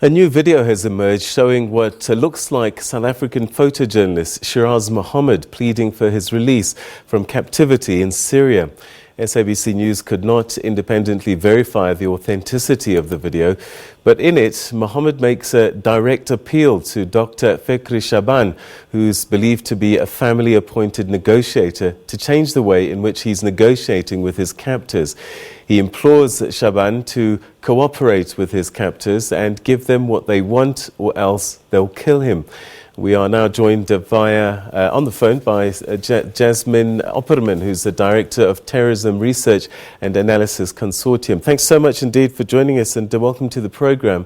A new video has emerged showing what looks like South African photojournalist Shiraaz Mohamed pleading for his release from captivity in Syria. SABC News could not independently verify the authenticity of the video, but in it, Mohamed makes a direct appeal to Doctor Fekri Shabaan, who's believed to be a family-appointed negotiator, to change the way in which he's negotiating with his captors. He implores Shabaan to cooperate with his captors and give them what they want, or else they'll kill him. We are now joined on the phone by Jasmine Opperman, who's the Director of Terrorism Research and Analysis Consortium. Thanks so much indeed for joining us, and welcome to the program.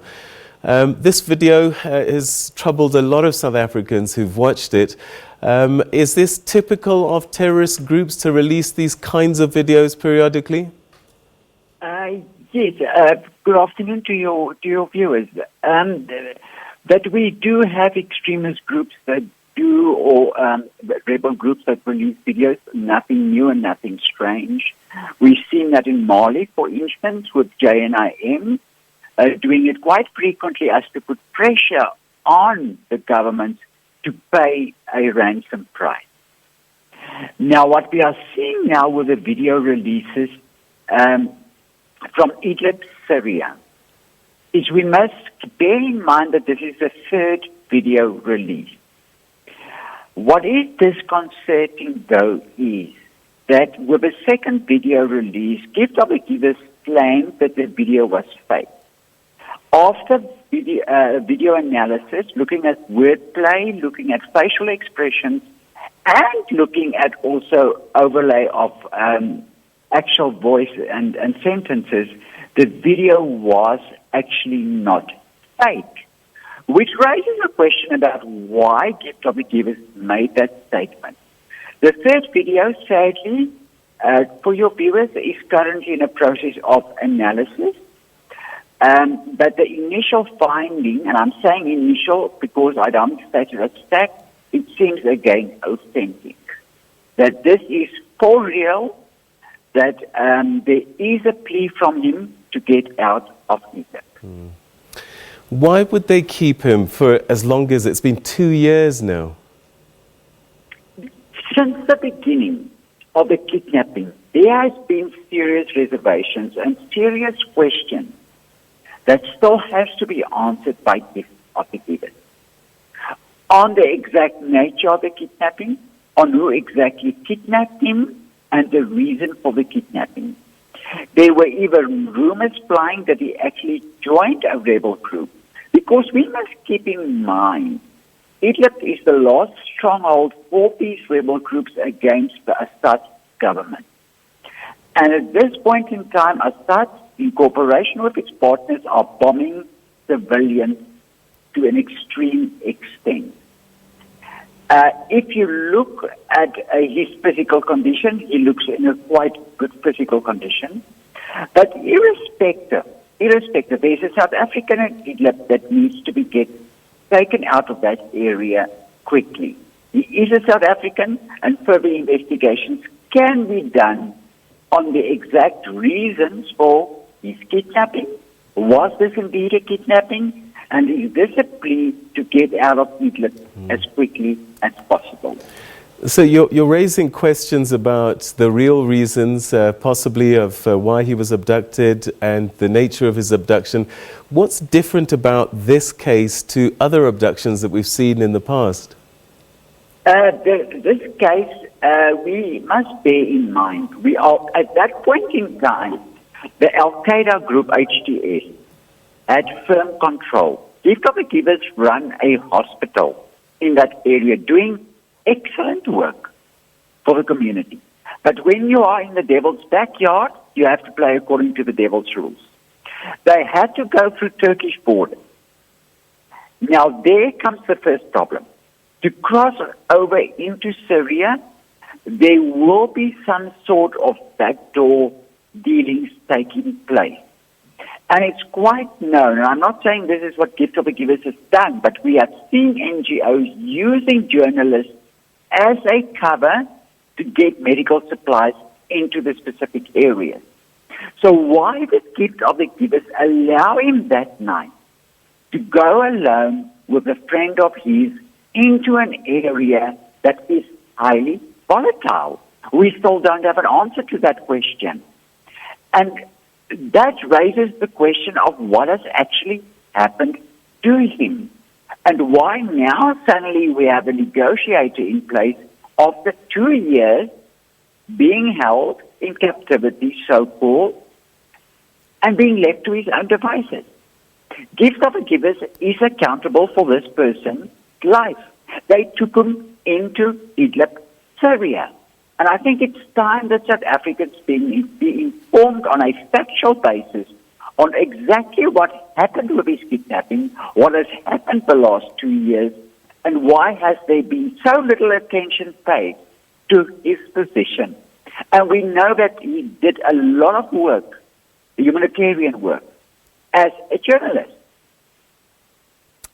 This video has troubled a lot of South Africans who've watched it. Is this typical of terrorist groups to release these kinds of videos periodically? Yes. Good afternoon to your viewers. That we do have extremist groups that do, or rebel groups that release videos, nothing new and nothing strange. We've seen that in Mali, for instance, with JNIM, doing it quite frequently as to put pressure on the government to pay a ransom price. Now, what we are seeing now with the video releases from Idlib, Syria, is we must bear in mind that this is the third video release. What is disconcerting, though, is that with the second video release, captors claimed that the video was fake. After video analysis, looking at wordplay, looking at facial expressions, and looking at also overlay of actual voice and sentences, the video was actually not fake, which raises a question about why captors made that statement. The third video, sadly, for your viewers, is currently in a process of analysis. But the initial finding, and I'm saying initial because I don't state it as fact, it seems again authentic. That this is for real, that there is a plea from him to get out of Egypt. Why would they keep him for as long as it's been 2 years now? Since the beginning of the kidnapping, there has been serious reservations and serious questions that still has to be answered by captors on the exact nature of the kidnapping, on who exactly kidnapped him, and the reason for the kidnapping. There were even rumors flying that he actually joined a rebel group, because we must keep in mind Idlib is the last stronghold for these rebel groups against the Assad government. And at this point in time, Assad, in cooperation with its partners, are bombing civilians to an extreme extent. If you look at his physical condition, he looks in a quite good physical condition. But irrespective, there's a South African in Idlib that needs to be taken out of that area quickly. He is a South African, and further investigations can be done on the exact reasons for his kidnapping. Was this indeed a kidnapping? And is this a plea to get out of Idlib as quickly as possible? So you're raising questions about the real reasons, possibly of why he was abducted and the nature of his abduction. What's different about this case to other abductions that we've seen in the past? This case, we must bear in mind, we are at that point in time, the Al-Qaeda group HTS had firm control. Captors run a hospital in that area doing excellent work for the community. But when you are in the devil's backyard, you have to play according to the devil's rules. They had to go through Turkish border. Now there comes the first problem. To cross over into Syria, there will be some sort of backdoor dealings taking place. And it's quite known, and I'm not saying this is what captors has done, but we have seen NGOs using journalists as a cover to get medical supplies into the specific areas. So why did captors allow him that night to go alone with a friend of his into an area that is highly volatile? We still don't have an answer to that question. And that raises the question of what has actually happened to him. And why now suddenly we have a negotiator in place after 2 years being held in captivity, so-called, and being left to his own devices. Gift of Givers is accountable for this person's life. They took him into Idlib, Syria. And I think it's time that South Africans be informed on a factual basis on exactly what happened with his kidnapping, what has happened the last 2 years, and why has there been so little attention paid to his position. And we know that he did a lot of work, humanitarian work, as a journalist.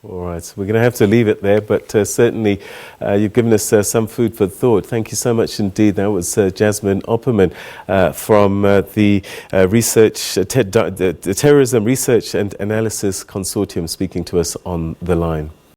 All right, so we're going to have to leave it there, but certainly you've given us some food for thought. Thank you so much indeed. That was Jasmine Opperman from the Terrorism Research and Analysis Consortium speaking to us on the line.